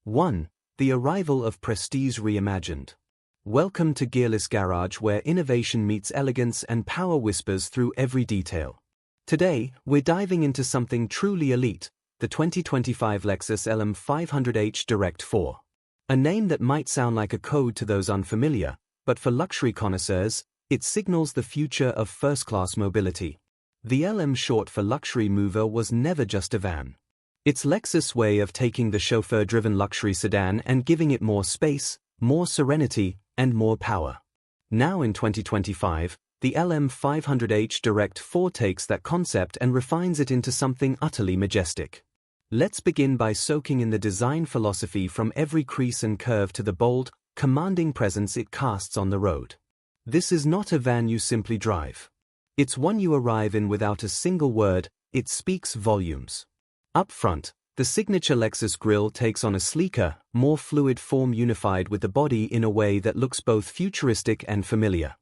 1. The arrival of prestige reimagined. Welcome to Gearless Garage, where innovation meets elegance and power whispers through every detail. Today, we're diving into something truly elite, the 2025 Lexus LM500h DIRECT4. A name that might sound like a code to those unfamiliar, but for luxury connoisseurs, it signals the future of first-class mobility. The LM, short for luxury mover, was never just a van. It's Lexus' way of taking the chauffeur-driven luxury sedan and giving it more space, more serenity, and more power. Now in 2025, the LM500h DIRECT4 takes that concept and refines it into something utterly majestic. Let's begin by soaking in the design philosophy from every crease and curve to the bold, commanding presence it casts on the road. This is not a van you simply drive. It's one you arrive in without a single word. It speaks volumes. Up front, the signature Lexus grille takes on a sleeker, more fluid form unified with the body in a way that looks both futuristic and familiar.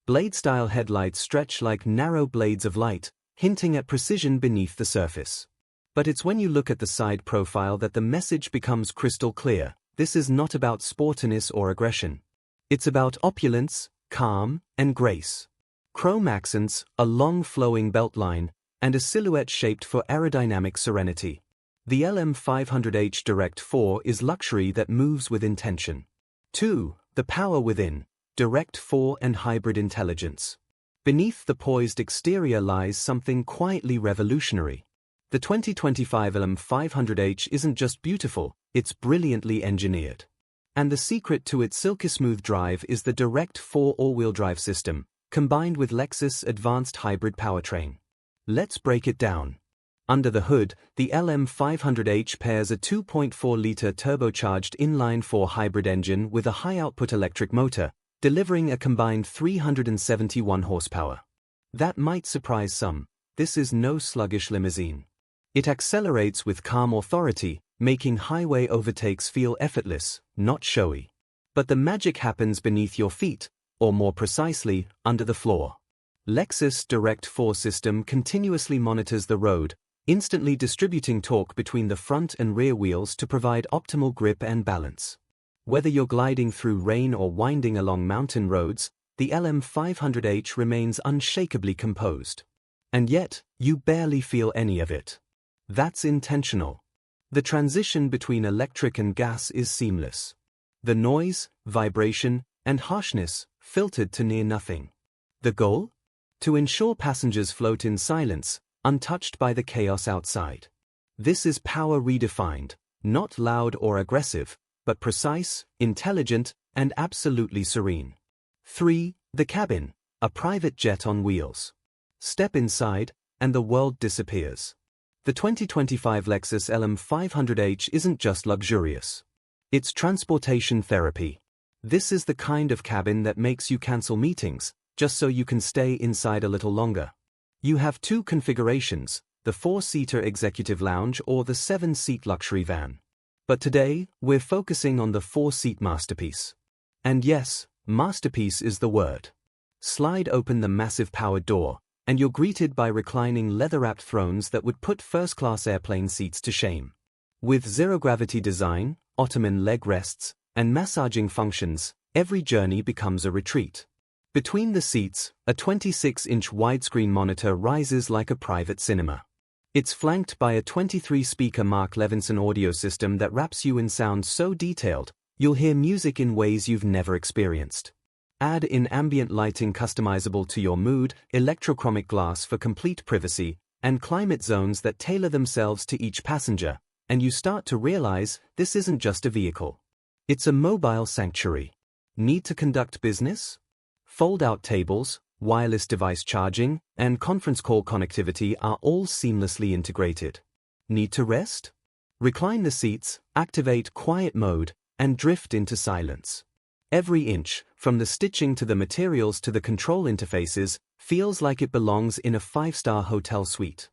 Blade-style headlights stretch like narrow blades of light, hinting at precision beneath the surface. But it's when you look at the side profile that the message becomes crystal clear. This is not about sportiness or aggression. It's about opulence, calm, and grace. Chrome accents, a long flowing beltline, and a silhouette shaped for aerodynamic serenity. The LM500h DIRECT4 is luxury that moves with intention. 2. The power within. DIRECT4 and hybrid intelligence. Beneath the poised exterior lies something quietly revolutionary. The 2025 LM500h isn't just beautiful, it's brilliantly engineered. And the secret to its silky smooth drive is the DIRECT4 all-wheel drive system, combined with Lexus' advanced hybrid powertrain. Let's break it down. Under the hood, the LM500h pairs a 2.4-liter turbocharged inline-4 hybrid engine with a high-output electric motor, delivering a combined 371 horsepower. That might surprise some. This is no sluggish limousine. It accelerates with calm authority, making highway overtakes feel effortless, not showy. But the magic happens beneath your feet, or more precisely, under the floor. Lexus' DIRECT4 system continuously monitors the road, instantly distributing torque between the front and rear wheels to provide optimal grip and balance. Whether you're gliding through rain or winding along mountain roads, the LM500h remains unshakably composed. And yet, you barely feel any of it. That's intentional. The transition between electric and gas is seamless. The noise, vibration, and harshness filtered to near nothing. The goal? To ensure passengers float in silence, untouched by the chaos outside. This is power redefined, not loud or aggressive, but precise, intelligent, and absolutely serene. 3. The cabin, a private jet on wheels. Step inside, and the world disappears. The 2025 Lexus LM500h isn't just luxurious. It's transportation therapy. This is the kind of cabin that makes you cancel meetings, just so you can stay inside a little longer. You have two configurations, the 4-seater executive lounge or the 7-seat luxury van. But today, we're focusing on the 4-seat masterpiece. And yes, masterpiece is the word. Slide open the massive powered door, and you're greeted by reclining leather-wrapped thrones that would put first-class airplane seats to shame. With zero-gravity design, ottoman leg rests, and massaging functions, every journey becomes a retreat. Between the seats, a 26-inch widescreen monitor rises like a private cinema. It's flanked by a 23-speaker Mark Levinson audio system that wraps you in sound so detailed, you'll hear music in ways you've never experienced. Add in ambient lighting customizable to your mood, electrochromic glass for complete privacy, and climate zones that tailor themselves to each passenger, and you start to realize this isn't just a vehicle. It's a mobile sanctuary. Need to conduct business? Fold-out tables, wireless device charging, and conference call connectivity are all seamlessly integrated. Need to rest? Recline the seats, activate quiet mode, and drift into silence. Every inch, from the stitching to the materials to the control interfaces, feels like it belongs in a 5-star hotel suite.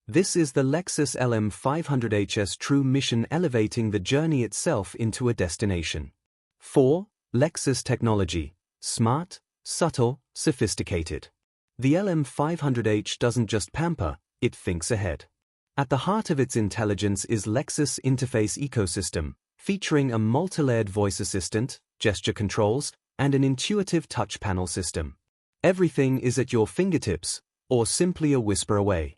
This is the Lexus LM500h's true mission, elevating the journey itself into a destination. 4. Lexus technology. Smart, subtle, sophisticated. The LM500h doesn't just pamper, it thinks ahead. At the heart of its intelligence is Lexus Interface Ecosystem, featuring a multi-layered voice assistant, gesture controls, and an intuitive touch panel system. Everything is at your fingertips, or simply a whisper away.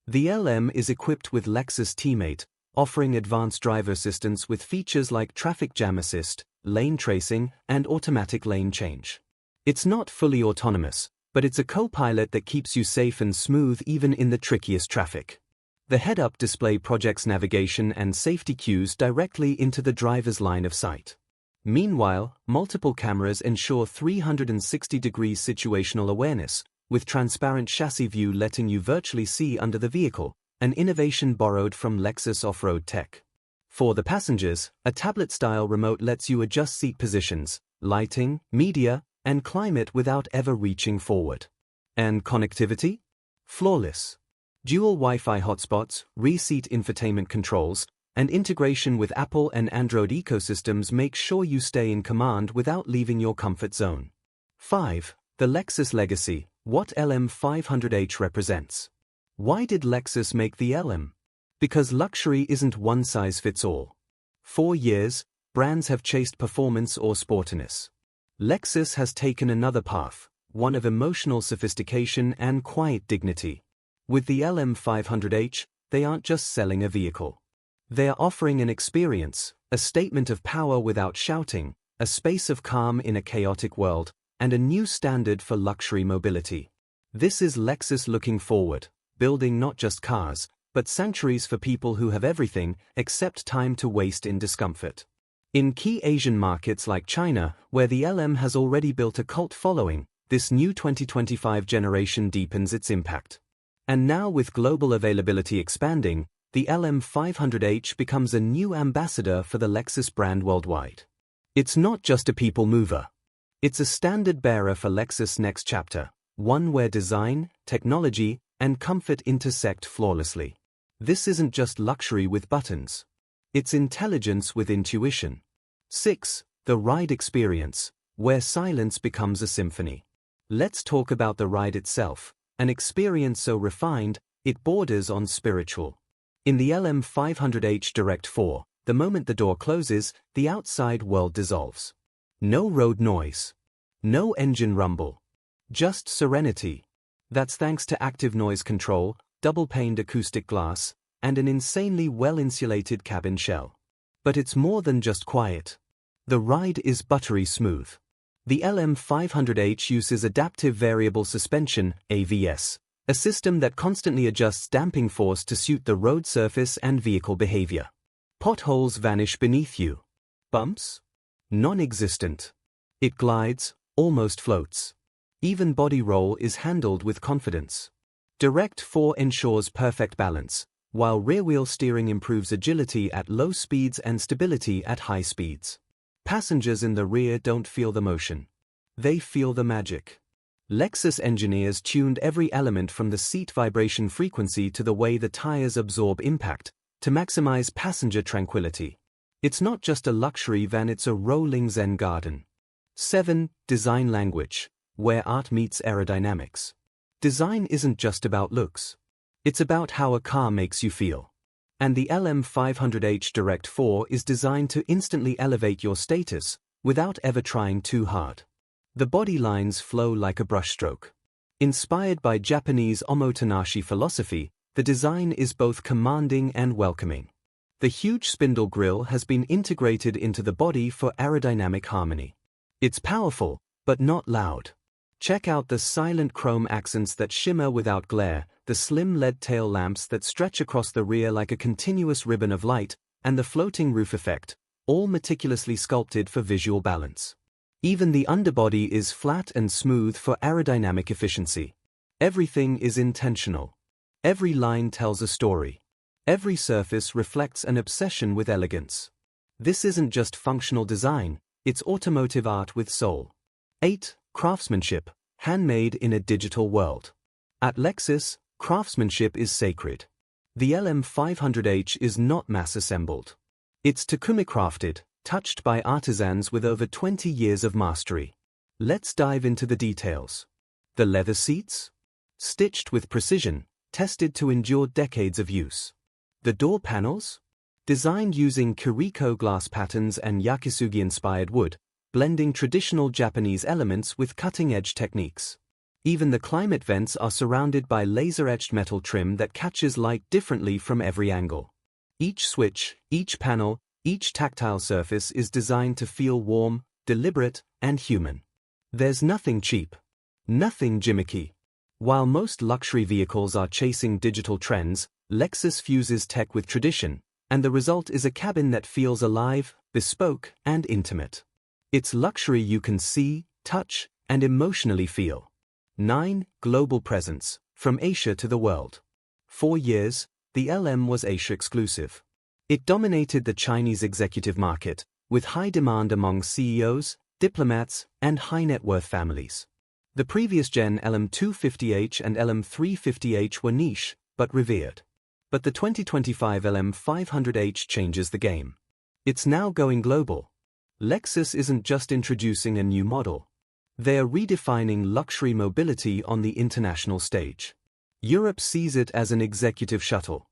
The LM is equipped with Lexus Teammate, offering advanced driver assistance with features like traffic jam assist, lane tracing, and automatic lane change. It's not fully autonomous, but it's a co-pilot that keeps you safe and smooth even in the trickiest traffic. The head-up display projects navigation and safety cues directly into the driver's line of sight. Meanwhile, multiple cameras ensure 360-degree situational awareness, with transparent chassis view letting you virtually see under the vehicle, an innovation borrowed from Lexus off-road tech. For the passengers, a tablet-style remote lets you adjust seat positions, lighting, media, and climate without ever reaching forward. And connectivity? Flawless. Dual Wi-Fi hotspots, rear-seat infotainment controls, and integration with Apple and Android ecosystems make sure you stay in command without leaving your comfort zone. 5. The Lexus legacy, what LM500h represents. Why did Lexus make the LM? Because luxury isn't one size fits all. For years, brands have chased performance or sportiness. Lexus has taken another path, one of emotional sophistication and quiet dignity. With the LM500h, they aren't just selling a vehicle. They are offering an experience, a statement of power without shouting, a space of calm in a chaotic world, and a new standard for luxury mobility. This is Lexus looking forward, building not just cars, but sanctuaries for people who have everything except time to waste in discomfort. In key Asian markets like China, where the LM has already built a cult following, this new 2025 generation deepens its impact. And now with global availability expanding, the LM500h becomes a new ambassador for the Lexus brand worldwide. It's not just a people mover. It's a standard bearer for Lexus' next chapter, one where design, technology, and comfort intersect flawlessly. This isn't just luxury with buttons. It's intelligence with intuition. 6. The ride experience, where silence becomes a symphony. Let's talk about the ride itself, an experience so refined, it borders on spiritual. In the LM500h DIRECT4, the moment the door closes, the outside world dissolves. No road noise. No engine rumble. Just serenity. That's thanks to active noise control, double-paned acoustic glass, and an insanely well-insulated cabin shell. But it's more than just quiet. The ride is buttery smooth. The LM500h uses adaptive variable suspension, AVS, a system that constantly adjusts damping force to suit the road surface and vehicle behavior. Potholes vanish beneath you. Bumps? Non-existent. It glides, almost floats. Even body roll is handled with confidence. DIRECT4 ensures perfect balance, while rear-wheel steering improves agility at low speeds and stability at high speeds. Passengers in the rear don't feel the motion. They feel the magic. Lexus engineers tuned every element from the seat vibration frequency to the way the tires absorb impact, to maximize passenger tranquility. It's not just a luxury van, it's a rolling Zen garden. 7. Design language, where art meets aerodynamics. Design isn't just about looks. It's about how a car makes you feel. And the LM500h DIRECT4 is designed to instantly elevate your status, without ever trying too hard. The body lines flow like a brushstroke. Inspired by Japanese Omotenashi philosophy, the design is both commanding and welcoming. The huge spindle grille has been integrated into the body for aerodynamic harmony. It's powerful, but not loud. Check out the silent chrome accents that shimmer without glare, the slim LED tail lamps that stretch across the rear like a continuous ribbon of light, and the floating roof effect, all meticulously sculpted for visual balance. Even the underbody is flat and smooth for aerodynamic efficiency. Everything is intentional. Every line tells a story. Every surface reflects an obsession with elegance. This isn't just functional design, it's automotive art with soul. 8. Craftsmanship, handmade in a digital world. At Lexus, craftsmanship is sacred. The LM500h is not mass-assembled. It's Takumi crafted, touched by artisans with over 20 years of mastery. Let's dive into the details. The leather seats? Stitched with precision, tested to endure decades of use. The door panels? Designed using Kiriko glass patterns and Yakisugi-inspired wood, blending traditional Japanese elements with cutting-edge techniques. Even the climate vents are surrounded by laser-etched metal trim that catches light differently from every angle. Each switch, each panel, each tactile surface is designed to feel warm, deliberate, and human. There's nothing cheap. Nothing gimmicky. While most luxury vehicles are chasing digital trends, Lexus fuses tech with tradition, and the result is a cabin that feels alive, bespoke, and intimate. It's luxury you can see, touch, and emotionally feel. 9. Global presence, from Asia to the world. 4 years, the LM was Asia exclusive. It dominated the Chinese executive market, with high demand among CEOs, diplomats, and high-net-worth families. The previous gen LM250h and LM350h were niche, but revered. But the 2025 LM500h changes the game. It's now going global. Lexus isn't just introducing a new model. They're redefining luxury mobility on the international stage. Europe sees it as an executive shuttle.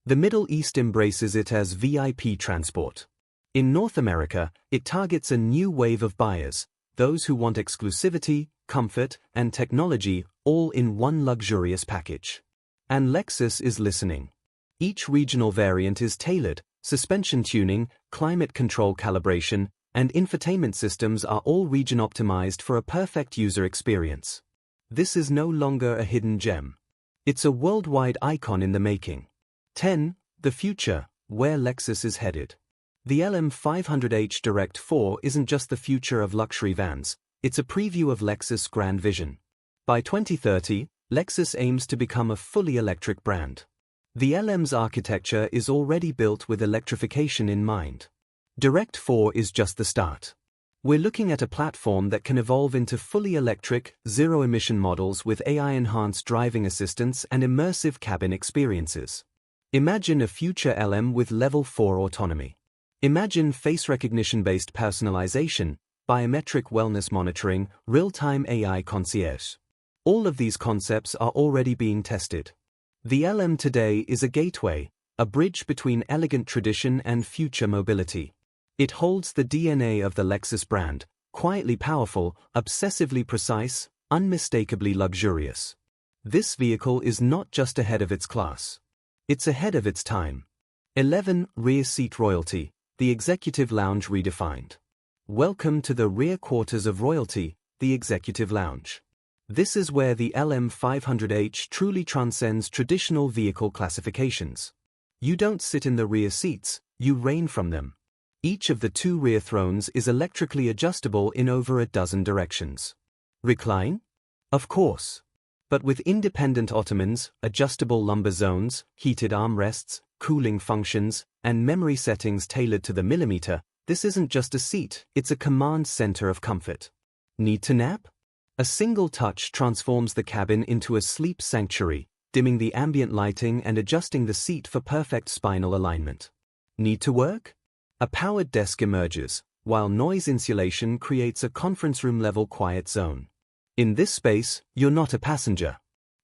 The Middle East embraces it as VIP transport. In North America, it targets a new wave of buyers, those who want exclusivity, comfort, and technology all in one luxurious package. And Lexus is listening. Each regional variant is tailored, suspension tuning, climate control calibration, and infotainment systems are all region-optimized for a perfect user experience. This is no longer a hidden gem. It's a worldwide icon in the making. 10. The future, where Lexus is headed. The LM500h DIRECT4 isn't just the future of luxury vans, it's a preview of Lexus' grand vision. By 2030, Lexus aims to become a fully electric brand. The LM's architecture is already built with electrification in mind. DIRECT4 is just the start. We're looking at a platform that can evolve into fully electric, zero-emission models with AI-enhanced driving assistance and immersive cabin experiences. Imagine a future LM with Level 4 autonomy. Imagine face recognition-based personalization, biometric wellness monitoring, real-time AI concierge. All of these concepts are already being tested. The LM today is a gateway, a bridge between elegant tradition and future mobility. It holds the DNA of the Lexus brand, quietly powerful, obsessively precise, unmistakably luxurious. This vehicle is not just ahead of its class. It's ahead of its time. 11. Rear seat royalty, the executive lounge redefined. Welcome to the rear quarters of royalty, the executive lounge. This is where the LM500h truly transcends traditional vehicle classifications. You don't sit in the rear seats, you reign from them. Each of the 2 rear thrones is electrically adjustable in over a dozen directions. Recline? Of course. But with independent ottomans, adjustable lumbar zones, heated armrests, cooling functions, and memory settings tailored to the millimeter, this isn't just a seat, it's a command center of comfort. Need to nap? A single touch transforms the cabin into a sleep sanctuary, dimming the ambient lighting and adjusting the seat for perfect spinal alignment. Need to work? A powered desk emerges, while noise insulation creates a conference room-level quiet zone. In this space, you're not a passenger.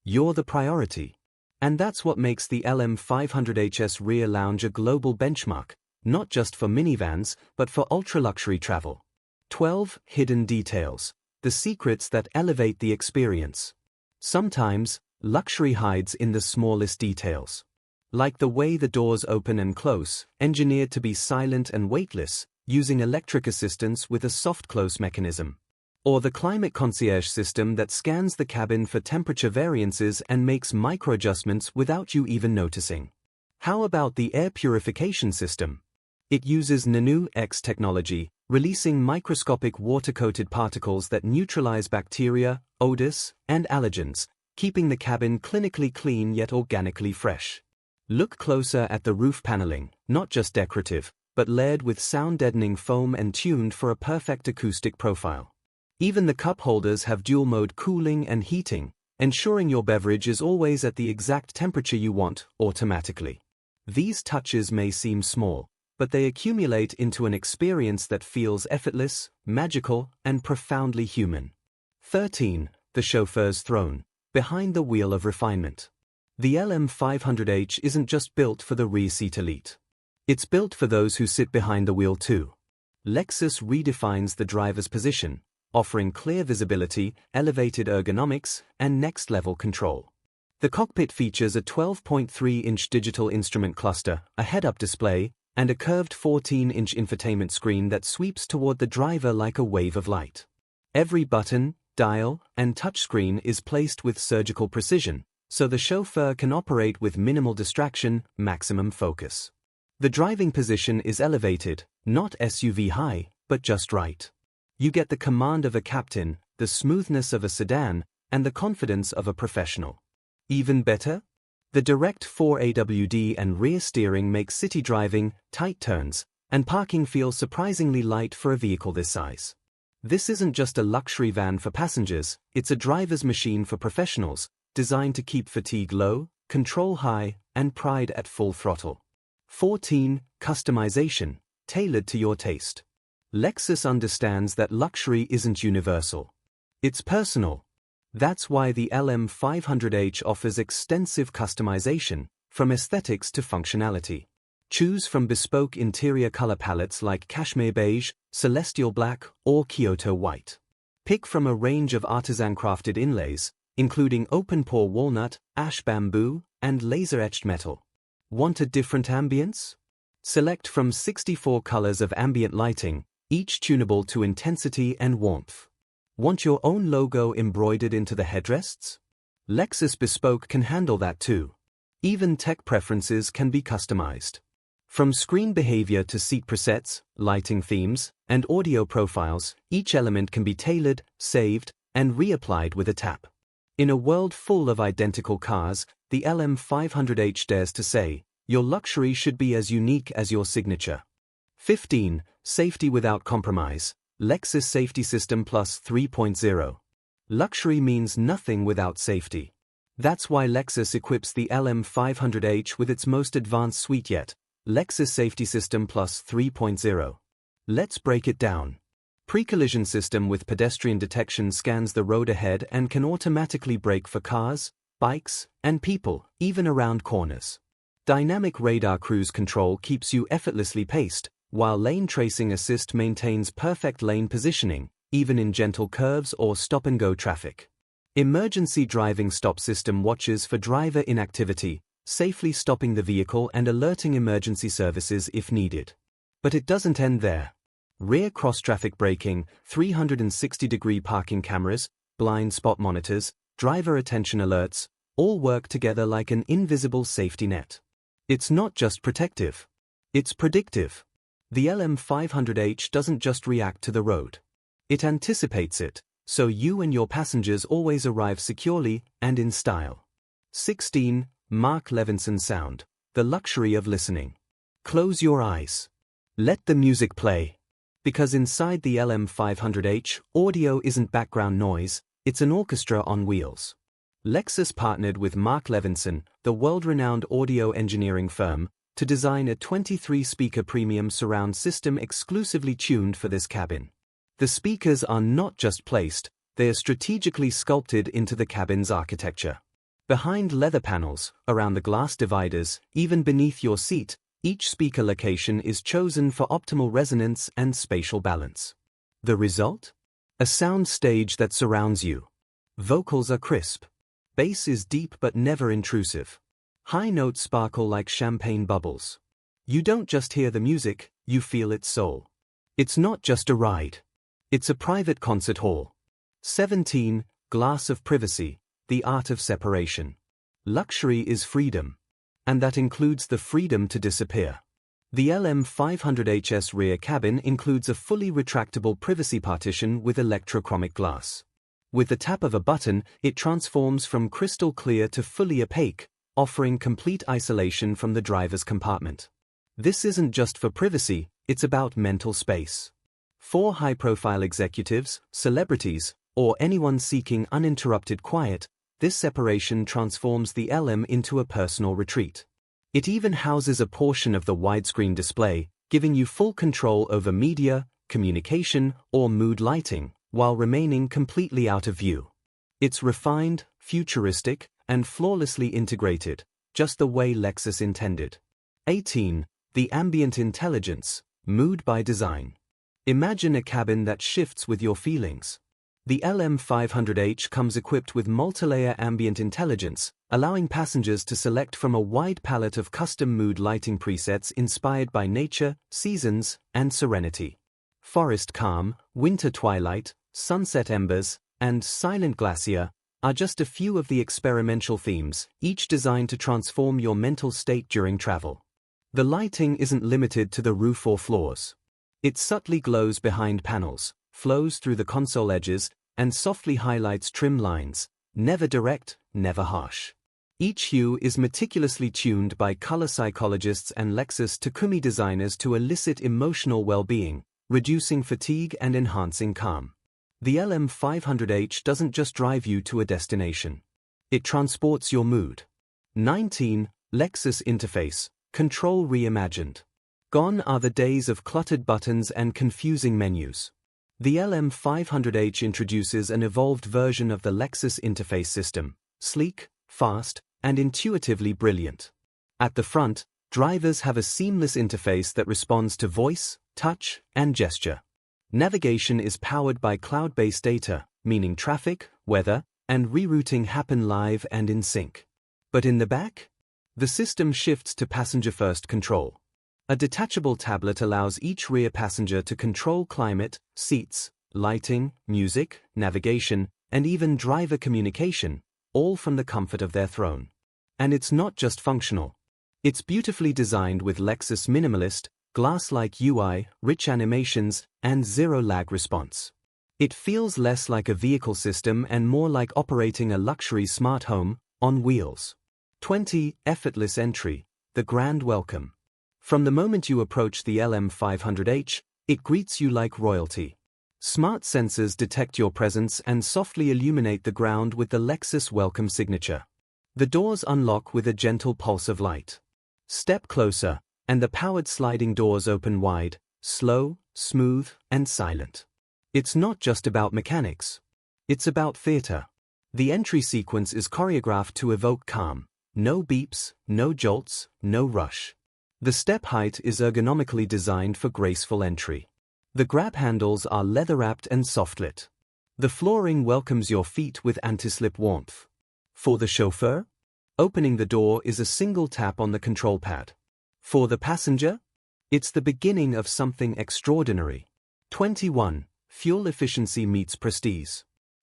You're the priority. And that's what makes the LM500h's rear lounge a global benchmark, not just for minivans, but for ultra-luxury travel. 12. Hidden details, the secrets that elevate the experience. Sometimes, luxury hides in the smallest details. Like the way the doors open and close, engineered to be silent and weightless, using electric assistance with a soft close mechanism. Or the climate concierge system that scans the cabin for temperature variances and makes micro-adjustments without you even noticing. How about the air purification system? It uses Nano-X technology, releasing microscopic water-coated particles that neutralize bacteria, odors, and allergens, keeping the cabin clinically clean yet organically fresh. Look closer at the roof paneling, not just decorative, but layered with sound-deadening foam and tuned for a perfect acoustic profile. Even the cup holders have dual-mode cooling and heating, ensuring your beverage is always at the exact temperature you want, automatically. These touches may seem small, but they accumulate into an experience that feels effortless, magical, and profoundly human. 13. The chauffeur's throne, behind the wheel of refinement. The LM500h isn't just built for the rear seat elite. It's built for those who sit behind the wheel too. Lexus redefines the driver's position, offering clear visibility, elevated ergonomics, and next-level control. The cockpit features a 12.3-inch digital instrument cluster, a head-up display, and a curved 14-inch infotainment screen that sweeps toward the driver like a wave of light. Every button, dial, and touchscreen is placed with surgical precision, so the chauffeur can operate with minimal distraction, maximum focus. The driving position is elevated, not SUV high, but just right. You get the command of a captain, the smoothness of a sedan, and the confidence of a professional. Even better? The DIRECT4 AWD and rear steering make city driving, tight turns, and parking feel surprisingly light for a vehicle this size. This isn't just a luxury van for passengers, it's a driver's machine for professionals, designed to keep fatigue low, control high, and pride at full throttle. 14. Customization, tailored to your taste. Lexus understands that luxury isn't universal. It's personal. That's why the LM500h offers extensive customization, from aesthetics to functionality. Choose from bespoke interior color palettes like cashmere beige, celestial black, or Kyoto white. Pick from a range of artisan-crafted inlays, including open-pore walnut, ash bamboo, and laser-etched metal. Want a different ambience? Select from 64 colors of ambient lighting, each tunable to intensity and warmth. Want your own logo embroidered into the headrests? Lexus Bespoke can handle that too. Even tech preferences can be customized. From screen behavior to seat presets, lighting themes, and audio profiles, each element can be tailored, saved, and reapplied with a tap. In a world full of identical cars, the LM500h dares to say, your luxury should be as unique as your signature. 15. Safety without compromise. Lexus Safety System Plus 3.0. Luxury means nothing without safety. That's why Lexus equips the LM500h with its most advanced suite yet, Lexus Safety System Plus 3.0. Let's break it down. Pre-collision system with pedestrian detection scans the road ahead and can automatically brake for cars, bikes, and people, even around corners. Dynamic radar cruise control keeps you effortlessly paced, while lane tracing assist maintains perfect lane positioning, even in gentle curves or stop-and-go traffic. Emergency driving stop system watches for driver inactivity, safely stopping the vehicle and alerting emergency services if needed. But it doesn't end there. Rear cross-traffic braking, 360-degree parking cameras, blind spot monitors, driver attention alerts, all work together like an invisible safety net. It's not just protective. It's predictive. The LM500h doesn't just react to the road. It anticipates it, so you and your passengers always arrive securely and in style. 16. Mark Levinson sound, the luxury of listening. Close your eyes. Let the music play. Because inside the LM500h, audio isn't background noise, it's an orchestra on wheels. Lexus partnered with Mark Levinson, the world-renowned audio engineering firm, to design a 23-speaker premium surround system exclusively tuned for this cabin. The speakers are not just placed, they are strategically sculpted into the cabin's architecture. Behind leather panels, around the glass dividers, even beneath your seat, each speaker location is chosen for optimal resonance and spatial balance. The result? A sound stage that surrounds you. Vocals are crisp. Bass is deep but never intrusive. High notes sparkle like champagne bubbles. You don't just hear the music, you feel its soul. It's not just a ride. It's a private concert hall. 17. Glass of privacy, the art of separation. Luxury is freedom. And that includes the freedom to disappear. The LM500h's rear cabin includes a fully retractable privacy partition with electrochromic glass. With the tap of a button, it transforms from crystal clear to fully opaque, offering complete isolation from the driver's compartment. This isn't just for privacy, it's about mental space. For high-profile executives, celebrities, or anyone seeking uninterrupted quiet, this separation transforms the LM into a personal retreat. It even houses a portion of the widescreen display, giving you full control over media, communication, or mood lighting, while remaining completely out of view. It's refined, futuristic, and flawlessly integrated, just the way Lexus intended. 18. the ambient intelligence, mood by design. Imagine a cabin that shifts with your feelings. The LM500h comes equipped with multi-layer ambient intelligence, allowing passengers to select from a wide palette of custom mood lighting presets inspired by nature, seasons, and serenity. Forest calm, winter twilight, sunset embers, and silent glacier are just a few of the experimental themes, each designed to transform your mental state during travel. The lighting isn't limited to the roof or floors. It subtly glows behind panels, flows through the console edges, and softly highlights trim lines, never direct, never harsh. Each hue is meticulously tuned by color psychologists and Lexus Takumi designers to elicit emotional well-being, reducing fatigue and enhancing calm. The LM500h doesn't just drive you to a destination. It transports your mood. 19. Lexus Interface, Control Reimagined. Gone are the days of cluttered buttons and confusing menus. The LM500h introduces an evolved version of the Lexus interface system, sleek, fast, and intuitively brilliant. At the front, drivers have a seamless interface that responds to voice, touch, and gesture. Navigation is powered by cloud-based data, meaning traffic, weather, and rerouting happen live and in sync. But in the back? The system shifts to passenger-first control. A detachable tablet allows each rear passenger to control climate, seats, lighting, music, navigation, and even driver communication, all from the comfort of their throne. And it's not just functional. It's beautifully designed with Lexus minimalist, glass-like UI, rich animations, and zero-lag response. It feels less like a vehicle system and more like operating a luxury smart home on wheels. 20. Effortless entry, the grand welcome. From the moment you approach the LM500h, it greets you like royalty. Smart sensors detect your presence and softly illuminate the ground with the Lexus welcome signature. The doors unlock with a gentle pulse of light. Step closer, and the powered sliding doors open wide, slow, smooth, and silent. It's not just about mechanics. It's about theater. The entry sequence is choreographed to evoke calm. No beeps, no jolts, no rush. The step height is ergonomically designed for graceful entry. The grab handles are leather-wrapped and soft-lit. The flooring welcomes your feet with anti-slip warmth. For the chauffeur, opening the door is a single tap on the control pad. For the passenger, it's the beginning of something extraordinary. 21. Fuel efficiency meets prestige.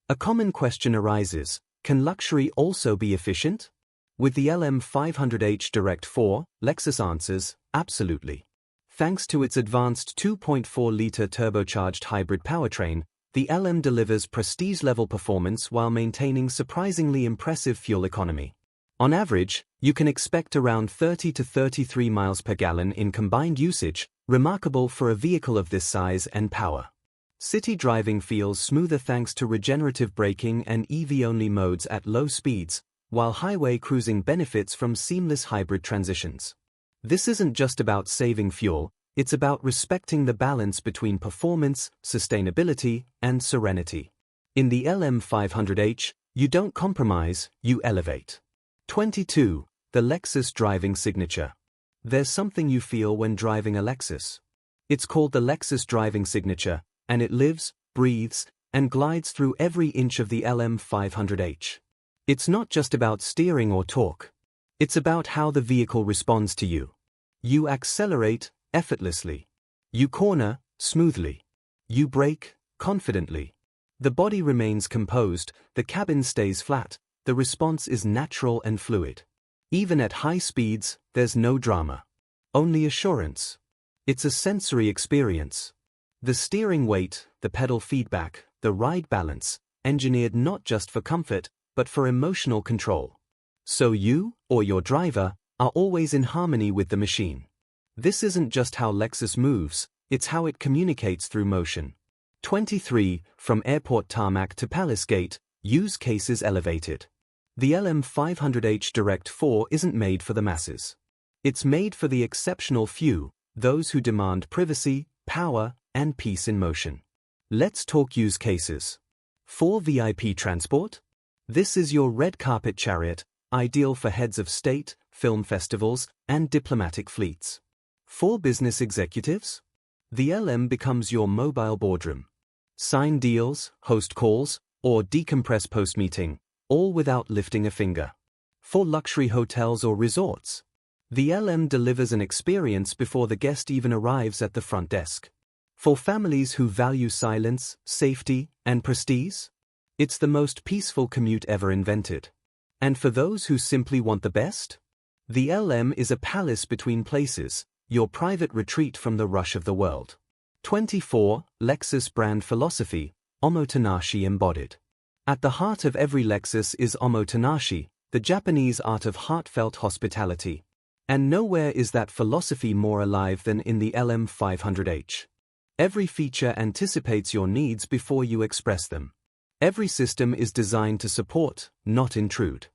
A common question arises, can luxury also be efficient? With the LM500h DIRECT4, Lexus answers, absolutely. Thanks to its advanced 2.4-liter turbocharged hybrid powertrain, the LM delivers prestige-level performance while maintaining surprisingly impressive fuel economy. On average, you can expect around 30 to 33 miles per gallon in combined usage, remarkable for a vehicle of this size and power. City driving feels smoother thanks to regenerative braking and EV-only modes at low speeds, while highway cruising benefits from seamless hybrid transitions. This isn't just about saving fuel, it's about respecting the balance between performance, sustainability, and serenity. In the LM500h, you don't compromise, you elevate. 22. The Lexus driving signature. There's something you feel when driving a Lexus. It's called the Lexus driving signature, and it lives, breathes, and glides through every inch of the LM500h. It's not just about steering or torque. It's about how the vehicle responds to you. You accelerate effortlessly. You corner smoothly. You brake confidently. The body remains composed, the cabin stays flat, the response is natural and fluid. Even at high speeds, there's no drama. Only assurance. It's a sensory experience. The steering weight, the pedal feedback, the ride balance, engineered not just for comfort, but for emotional control. So you, or your driver, are always in harmony with the machine. This isn't just how Lexus moves, it's how it communicates through motion. 23. From airport tarmac to palace gate, use cases elevated. The LM500h DIRECT4 isn't made for the masses. It's made for the exceptional few, those who demand privacy, power, and peace in motion. Let's talk use cases. For VIP transport? This is your red carpet chariot, ideal for heads of state, film festivals, and diplomatic fleets. For business executives, the LM becomes your mobile boardroom. Sign deals, host calls, or decompress post-meeting, all without lifting a finger. For luxury hotels or resorts, the LM delivers an experience before the guest even arrives at the front desk. For families who value silence, safety, and prestige, it's the most peaceful commute ever invented. And for those who simply want the best, the LM is a palace between places, your private retreat from the rush of the world. 24. Lexus brand philosophy, Omotenashi embodied. At the heart of every Lexus is Omotenashi, the Japanese art of heartfelt hospitality. And nowhere is that philosophy more alive than in the LM500h. Every feature anticipates your needs before you express them. Every system is designed to support, not intrude.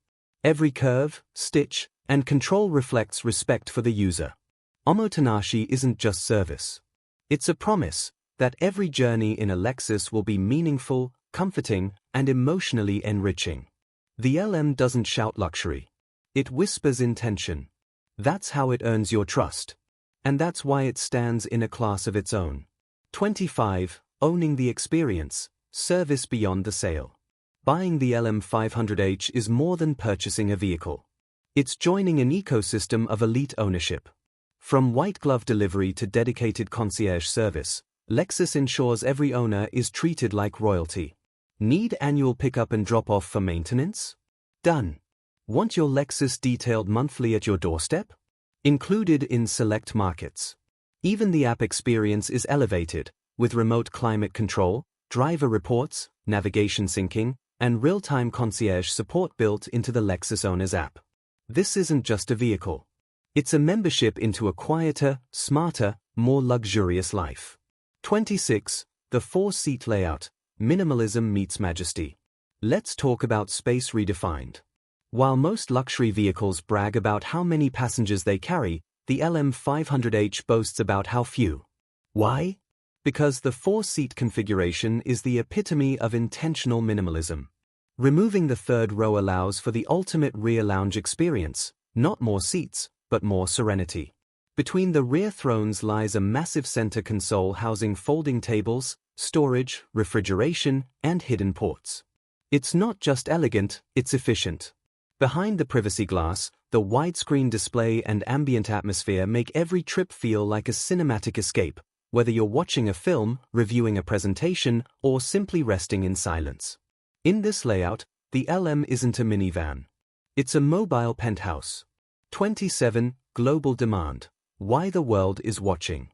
Every curve, stitch, and control reflects respect for the user. Omotenashi isn't just service. It's a promise that every journey in a Lexus will be meaningful, comforting, and emotionally enriching. The LM doesn't shout luxury. It whispers intention. That's how it earns your trust. And that's why it stands in a class of its own. 25. Owning the experience, service beyond the sale. Buying the LM500h is more than purchasing a vehicle. It's joining an ecosystem of elite ownership. From white glove delivery to dedicated concierge service, Lexus ensures every owner is treated like royalty. Need annual pickup and drop-off for maintenance? Done. Want your Lexus detailed monthly at your doorstep? Included in select markets. Even the app experience is elevated, with remote climate control, driver reports, navigation syncing, and real-time concierge support built into the Lexus owner's app. This isn't just a vehicle. It's a membership into a quieter, smarter, more luxurious life. 26. The 4-seat layout, minimalism meets majesty. Let's talk about space redefined. While most luxury vehicles brag about how many passengers they carry, the LM500h boasts about how few. Why? Because the 4-seat configuration is the epitome of intentional minimalism. Removing the third row allows for the ultimate rear lounge experience, not more seats, but more serenity. Between the rear thrones lies a massive center console housing folding tables, storage, refrigeration, and hidden ports. It's not just elegant, it's efficient. Behind the privacy glass, the widescreen display and ambient atmosphere make every trip feel like a cinematic escape, whether you're watching a film, reviewing a presentation, or simply resting in silence. In this layout, the LM isn't a minivan. It's a mobile penthouse. 27. Global demand. Why the world is watching.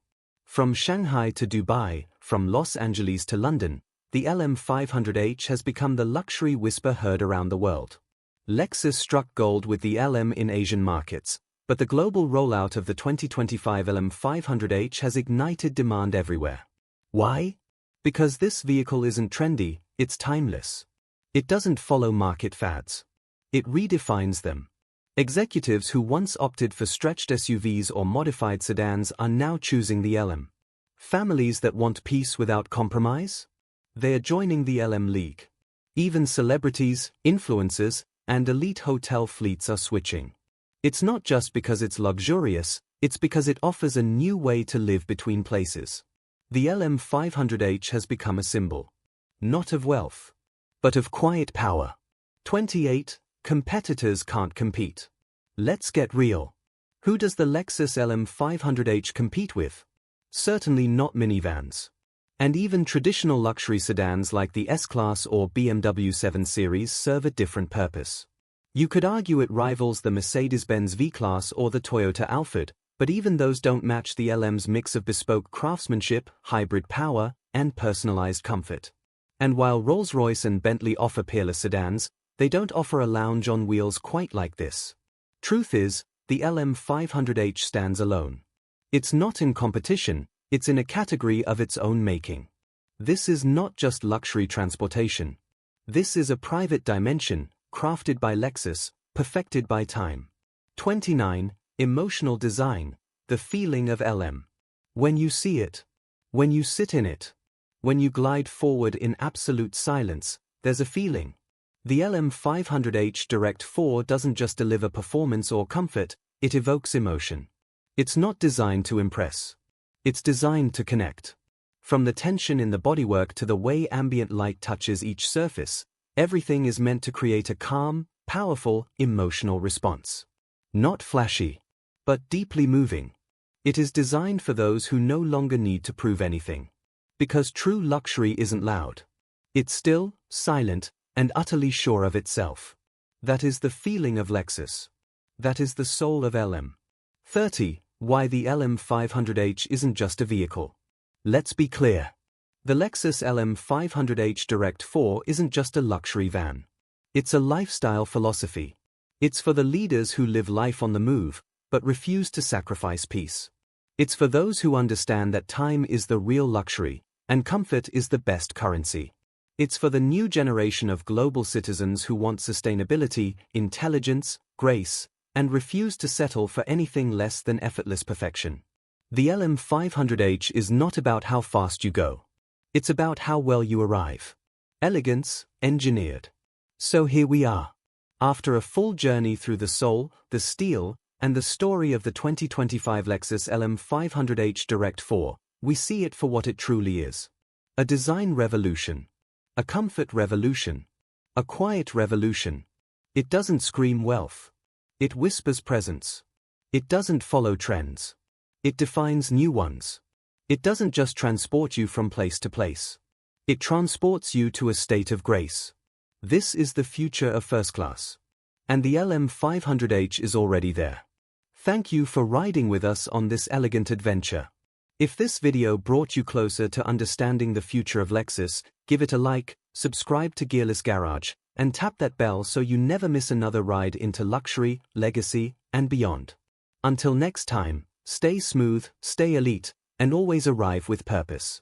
From Shanghai to Dubai, from Los Angeles to London, the LM500h has become the luxury whisper heard around the world. Lexus struck gold with the LM in Asian markets, but the global rollout of the 2025 LM500h has ignited demand everywhere. Why? Because this vehicle isn't trendy, it's timeless. It doesn't follow market fads. It redefines them. Executives who once opted for stretched SUVs or modified sedans are now choosing the LM. Families that want peace without compromise? They are joining the LM league. Even celebrities, influencers, and elite hotel fleets are switching. It's not just because it's luxurious, it's because it offers a new way to live between places. The LM500h has become a symbol, not of wealth, but of quiet power. 28. Competitors can't compete. Let's get real. Who does the Lexus LM500h compete with? Certainly not minivans. And even traditional luxury sedans like the S-Class or BMW 7 Series serve a different purpose. You could argue it rivals the Mercedes-Benz V-Class or the Toyota Alphard, but even those don't match the LM's mix of bespoke craftsmanship, hybrid power, and personalized comfort. And while Rolls-Royce and Bentley offer peerless sedans, they don't offer a lounge on wheels quite like this. Truth is, the LM500h stands alone. It's not in competition, it's in a category of its own making. This is not just luxury transportation. This is a private dimension, crafted by Lexus, perfected by time. 29. Emotional design, the feeling of LM. When you see it, when you sit in it, when you glide forward in absolute silence, there's a feeling. The LM500h DIRECT4 doesn't just deliver performance or comfort, it evokes emotion. It's not designed to impress. It's designed to connect. From the tension in the bodywork to the way ambient light touches each surface, everything is meant to create a calm, powerful, emotional response. Not flashy, but deeply moving. It is designed for those who no longer need to prove anything. Because true luxury isn't loud. It's still, silent, and utterly sure of itself. That is the feeling of Lexus. That is the soul of LM. Why the LM500h isn't just a vehicle. Let's be clear. The Lexus LM500h DIRECT4 isn't just a luxury van. It's a lifestyle philosophy. It's for the leaders who live life on the move, but refuse to sacrifice peace. It's for those who understand that time is the real luxury, and comfort is the best currency. It's for the new generation of global citizens who want sustainability, intelligence, grace, and refuse to settle for anything less than effortless perfection. The LM500h is not about how fast you go. It's about how well you arrive. Elegance, engineered. So here we are. After a full journey through the soul, the steel, and the story of the 2025 Lexus LM500h DIRECT4, we see it for what it truly is. A design revolution. A comfort revolution. A quiet revolution. It doesn't scream wealth. It whispers presence. It doesn't follow trends. It defines new ones. It doesn't just transport you from place to place. It transports you to a state of grace. This is the future of first class. And the LM500h is already there. Thank you for riding with us on this elegant adventure. If this video brought you closer to understanding the future of Lexus, give it a like, subscribe to Gearless Garage, and tap that bell so you never miss another ride into luxury, legacy, and beyond. Until next time, stay smooth, stay elite, and always arrive with purpose.